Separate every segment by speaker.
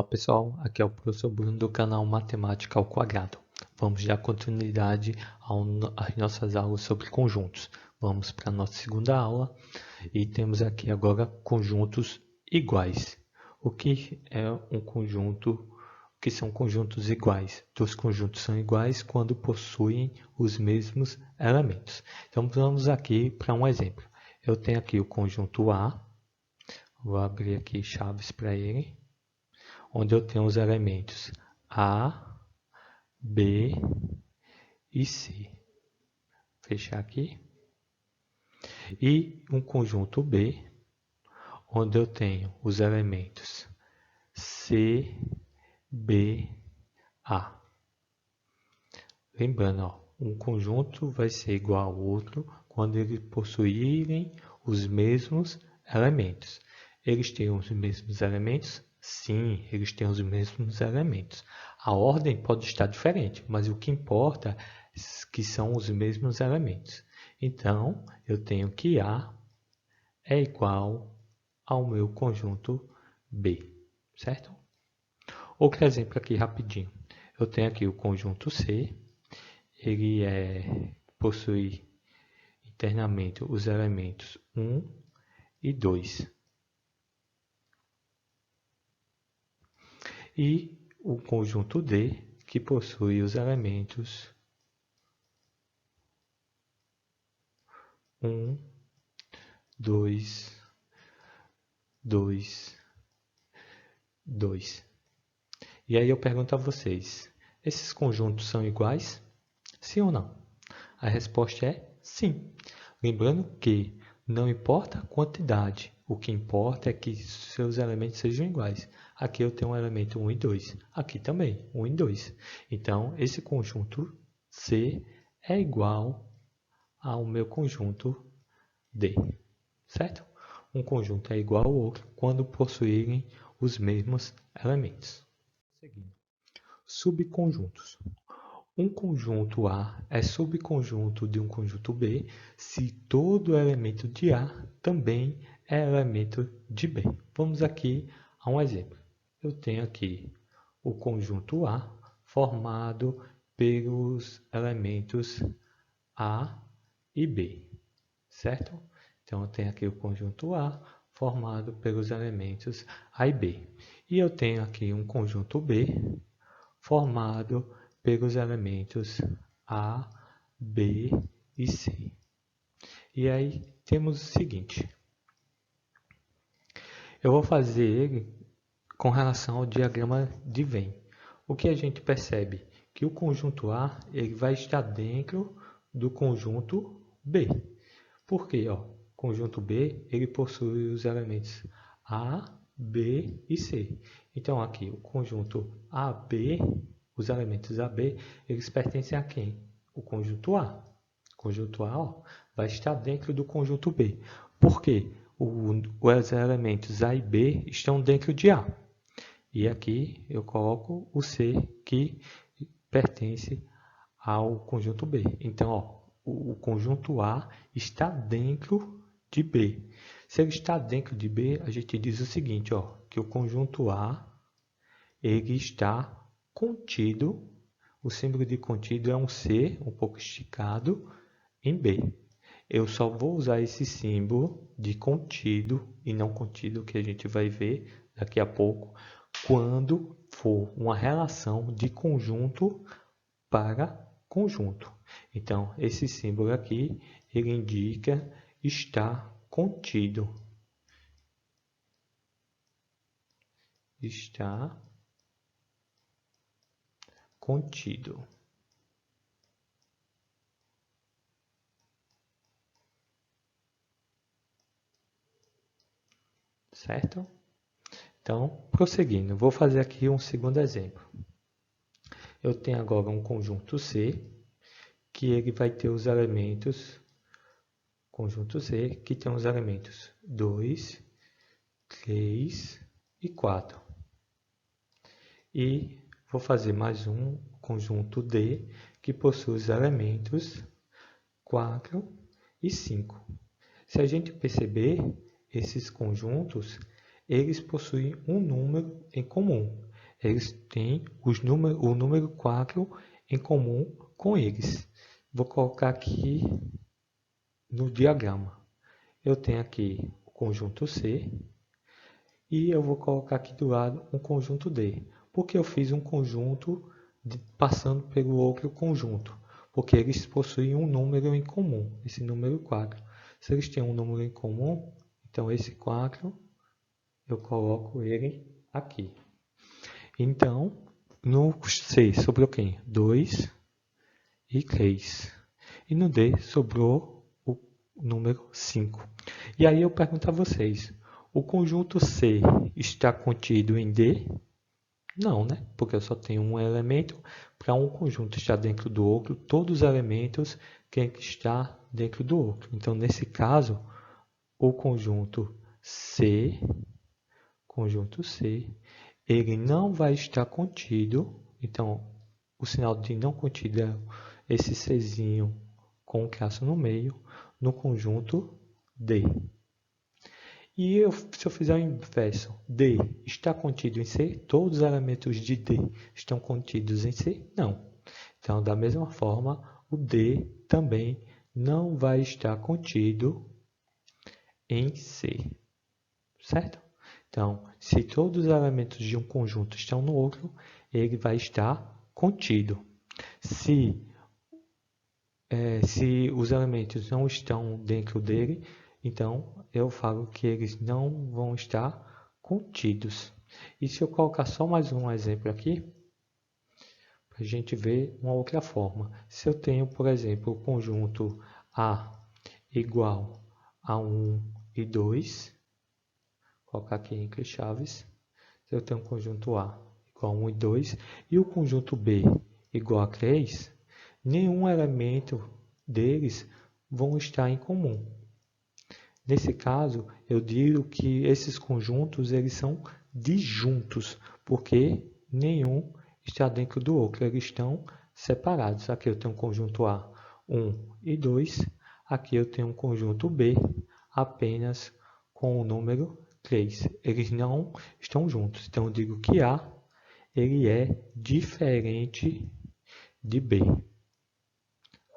Speaker 1: pessoal, aqui é o professor Bruno do canal Matemática ao Quadrado. Vamos dar continuidade às nossas aulas sobre conjuntos. Vamos para a nossa segunda aula e temos aqui agora conjuntos iguais. O que é um conjunto? O que são conjuntos iguais? Dois conjuntos são iguais quando possuem os mesmos elementos. Então vamos aqui para um exemplo. Eu tenho aqui o conjunto A, vou abrir aqui chaves para ele, onde eu tenho os elementos A, B e C. Fechar aqui. E um conjunto B, onde eu tenho os elementos C, B, A. Lembrando, ó, um conjunto vai ser igual ao outro quando eles possuírem os mesmos elementos. Eles têm os mesmos elementos? Sim, eles têm os mesmos elementos. A ordem pode estar diferente, mas o que importa é que são os mesmos elementos. Então, eu tenho que A é igual ao meu conjunto B, certo? Outro exemplo aqui rapidinho. Eu tenho aqui o conjunto C, ele possui internamente os elementos 1 e 2. E o conjunto D, que possui os elementos 1, 2, 2, 2. E aí eu pergunto a vocês, esses conjuntos são iguais? Sim ou não? A resposta é sim. Lembrando que não importa a quantidade, o que importa é que seus elementos sejam iguais. Aqui eu tenho um elemento 1 e 2, aqui também, 1 e 2. Então, esse conjunto C é igual ao meu conjunto D, certo? Um conjunto é igual ao outro quando possuírem os mesmos elementos. Seguindo. Subconjuntos. Um conjunto A é subconjunto de um conjunto B se todo elemento de A também é elemento de B. Vamos aqui a um exemplo. Eu tenho aqui o conjunto A formado pelos elementos A e B, certo? Então, eu tenho aqui o conjunto A formado pelos elementos A e B. E eu tenho aqui um conjunto B formado pelos elementos A, B e C. E aí temos o seguinte. Eu vou fazer ele com relação ao diagrama de Venn. O que a gente percebe? Que o conjunto A ele vai estar dentro do conjunto B. Por quê? O conjunto B ele possui os elementos A, B e C. Então aqui o conjunto AB, os elementos AB, eles pertencem a quem? O conjunto A. O conjunto A vai estar dentro do conjunto B. Por quê? Os elementos A e B estão dentro de A. E aqui eu coloco o C que pertence ao conjunto B. Então, o conjunto A está dentro de B. Se ele está dentro de B, a gente diz o seguinte, que o conjunto A ele está contido, o símbolo de contido é um C, um pouco esticado, em B. Eu só vou usar esse símbolo de contido e não contido, que a gente vai ver daqui a pouco, quando for uma relação de conjunto para conjunto. Então, esse símbolo aqui, ele indica estar contido. Está contido. Certo? Então, prosseguindo, vou fazer aqui um segundo exemplo. Eu tenho agora um conjunto C, que ele vai ter os elementos, conjunto C, que tem os elementos 2, 3 e 4. E vou fazer mais um conjunto D, que possui os elementos 4 e 5. Se a gente perceber, esses conjuntos, eles possuem um número em comum. Eles têm o número 4 em comum com eles. Vou colocar aqui no diagrama. Eu tenho aqui o conjunto C e eu vou colocar aqui do lado um conjunto D. Porque eu fiz um conjunto passando pelo outro conjunto? Porque eles possuem um número em comum, esse número 4. Se eles têm um número em comum, então esse 4 eu coloco ele aqui. Então, no C sobrou quem? 2 e 3. E no D sobrou o número 5. E aí eu pergunto a vocês, o conjunto C está contido em D? Não, né? Porque eu só tenho um elemento. Para um conjunto estar dentro do outro, todos os elementos têm que estar dentro do outro. Então, nesse caso, o conjunto C, ele não vai estar contido. Então, o sinal de não contido é esse Czinho com um traço no meio, no conjunto D. E se eu fizer o inverso, D está contido em C? Todos os elementos de D estão contidos em C? Não. Então, da mesma forma, o D também não vai estar contido em C. Certo? Então, se todos os elementos de um conjunto estão no outro, ele vai estar contido. Se os elementos não estão dentro dele, então eu falo que eles não vão estar contidos. E se eu colocar só mais um exemplo aqui, para a gente ver uma outra forma. Se eu tenho, por exemplo, o conjunto A igual a 1 e 2, vou colocar aqui entre chaves. Se eu tenho o conjunto A igual a 1 e 2 e o conjunto B igual a 3, nenhum elemento deles vão estar em comum. Nesse caso, eu digo que esses conjuntos eles são disjuntos, porque nenhum está dentro do outro, eles estão separados. Aqui eu tenho um conjunto A, 1 e 2, aqui eu tenho um conjunto B, apenas com o número 3. Eles não estão juntos, então eu digo que A ele é diferente de B.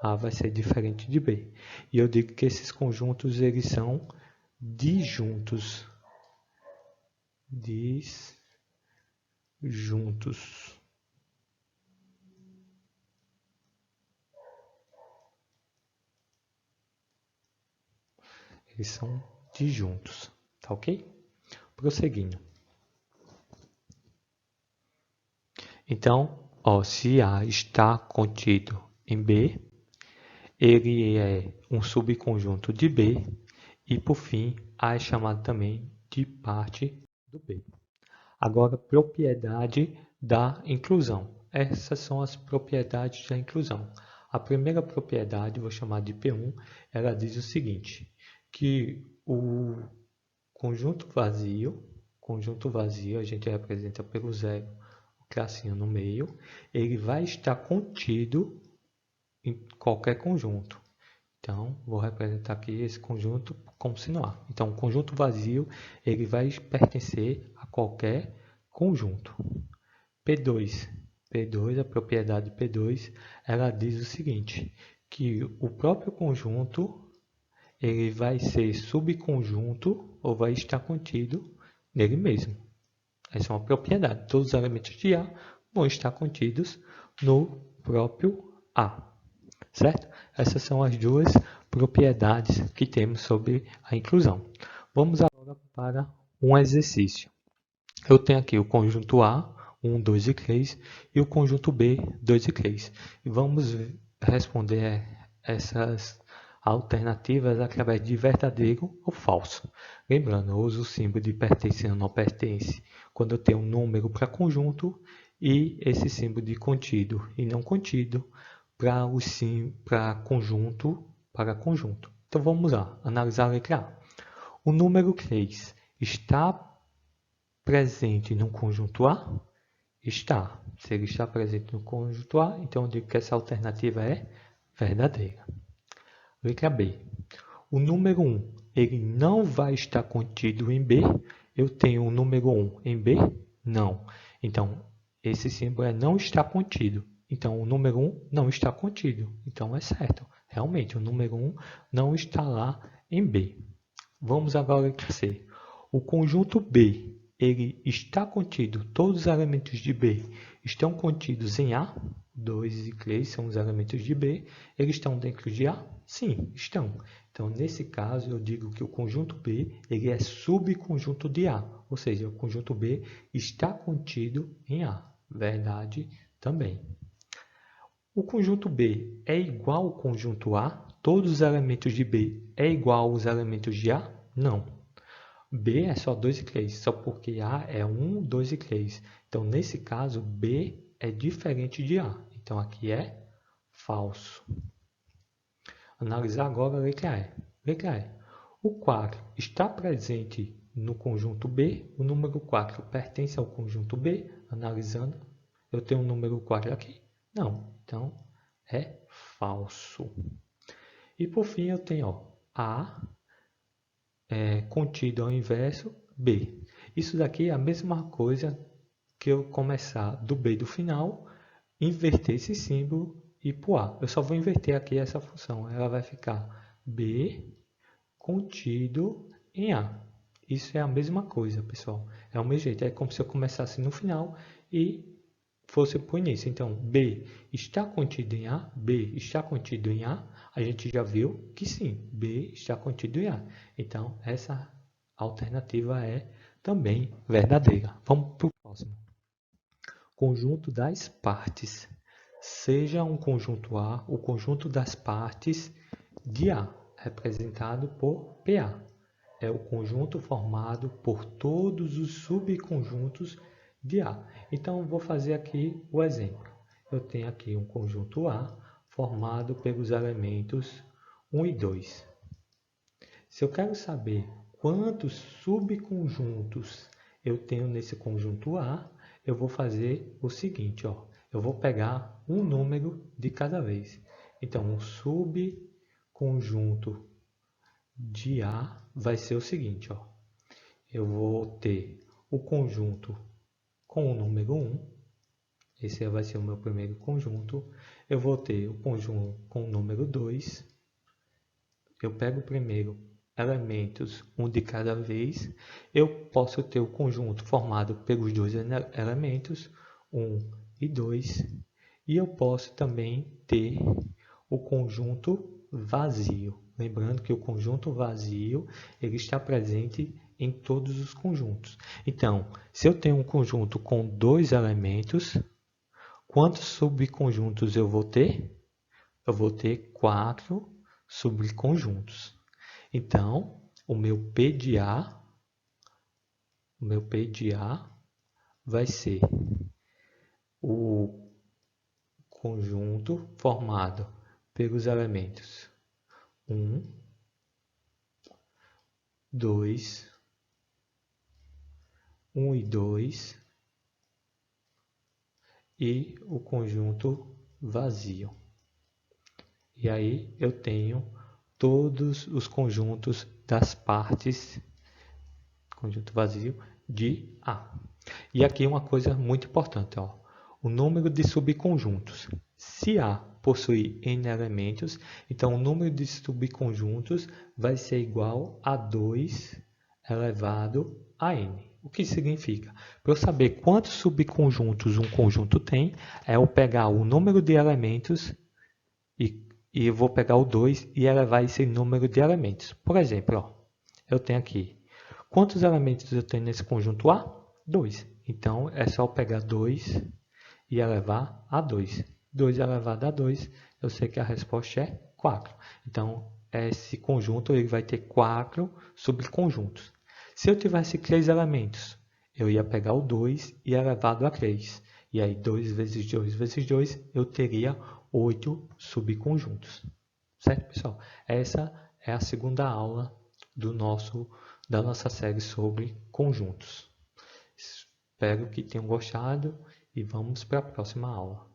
Speaker 1: A vai ser diferente de B. E eu digo que esses conjuntos eles são disjuntos. Disjuntos. Eles são disjuntos. Tá ok? Prosseguindo. Então, se A está contido em B, ele é um subconjunto de B e, por fim, A é chamado também de parte do B. Agora, propriedade da inclusão. Essas são as propriedades da inclusão. A primeira propriedade, vou chamar de P1, ela diz o seguinte, que o conjunto vazio, a gente representa pelo zero, o tracinho no meio, ele vai estar contido em qualquer conjunto. Então, vou representar aqui esse conjunto como sino A. Então, o conjunto vazio ele vai pertencer a qualquer conjunto. P2, a propriedade P2, ela diz o seguinte, que o próprio conjunto ele vai ser subconjunto ou vai estar contido nele mesmo. Essa é uma propriedade. Todos os elementos de A vão estar contidos no próprio A. Certo? Essas são as duas propriedades que temos sobre a inclusão. Vamos agora para um exercício. Eu tenho aqui o conjunto A, 1, 2 e 3, e o conjunto B, 2 e 3. E vamos responder essas alternativas através de verdadeiro ou falso. Lembrando, eu uso o símbolo de pertence ou não pertence quando eu tenho um número para conjunto e esse símbolo de contido e não contido para conjunto. Então vamos lá, analisar a letra A. O número 3 está presente no conjunto A? Está. Se ele está presente no conjunto A, então eu digo que essa alternativa é verdadeira. Letra B. O número 1 ele não vai estar contido em B. Eu tenho o número 1 em B? Não. Então, esse símbolo é não está contido. Então, o número 1 não está contido. Então, é certo. Realmente, o número 1 não está lá em B. Vamos agora à letra C. O conjunto B, ele está contido, todos os elementos de B estão contidos em A. 2 e 3 são os elementos de B. Eles estão dentro de A? Sim, estão. Então, nesse caso, eu digo que o conjunto B ele é subconjunto de A. Ou seja, o conjunto B está contido em A. Verdade também. O conjunto B é igual ao conjunto A? Todos os elementos de B é igual aos elementos de A? Não. B é só 2 e 3, só porque A é 1, 2 e 3. Então, nesse caso, B é diferente de A. Então, aqui é falso. Analisar agora a letra E. Letra E. O 4 está presente no conjunto B. O número 4 pertence ao conjunto B. Analisando, eu tenho o número 4 aqui? Não. Então, é falso. E, por fim, eu tenho A contido ao inverso B. Isso daqui é a mesma coisa que eu começar do B do final, inverter esse símbolo e ir para o A. Eu só vou inverter aqui essa função. Ela vai ficar B contido em A. Isso é a mesma coisa, pessoal. É o mesmo jeito. É como se eu começasse no final e fosse para o início. Então, B está contido em A, B está contido em A. A gente já viu que sim, B está contido em A. Então, essa alternativa é também verdadeira. Vamos para o próximo. Conjunto das partes. Seja um conjunto A, o conjunto das partes de A, representado por PA. É o conjunto formado por todos os subconjuntos de A. Então, vou fazer aqui o exemplo. Eu tenho aqui um conjunto A formado pelos elementos 1 e 2. Se eu quero saber quantos subconjuntos eu tenho nesse conjunto A, eu vou fazer o seguinte, ó. Eu vou pegar um número de cada vez. Então, um subconjunto de A vai ser o seguinte, ó. Eu vou ter o conjunto com o número 1. Esse vai ser o meu primeiro conjunto. Eu vou ter o conjunto com o número 2. Eu pego primeiro elementos, um de cada vez. Eu posso ter o conjunto formado pelos dois elementos, 1 e 2. E eu posso também ter o conjunto vazio. Lembrando que o conjunto vazio ele está presente em todos os conjuntos. Então, se eu tenho um conjunto com dois elementos, quantos subconjuntos eu vou ter? Eu vou ter 4 subconjuntos. Então, o meu P de A vai ser o conjunto formado pelos elementos 1, 2, 1 e 2 e o conjunto vazio. E aí eu tenho todos os conjuntos das partes, conjunto vazio, de A. E aqui uma coisa muito importante, ó, o número de subconjuntos. Se A possui n elementos, então o número de subconjuntos vai ser igual a 2 elevado a n. O que significa? Para eu saber quantos subconjuntos um conjunto tem, é eu pegar o número de elementos e eu vou pegar o 2 e elevar esse número de elementos. Por exemplo, ó, eu tenho aqui, quantos elementos eu tenho nesse conjunto A? 2. Então, é só eu pegar 2 e elevar a 2. 2 elevado a 2, eu sei que a resposta é 4. Então, esse conjunto ele vai ter 4 subconjuntos. Se eu tivesse 3 elementos, eu ia pegar o 2 e elevado a 3. E aí, 2 vezes 2 vezes 2, eu teria 8 subconjuntos. Certo, pessoal? Essa é a segunda aula da nossa série sobre conjuntos. Espero que tenham gostado e vamos para a próxima aula.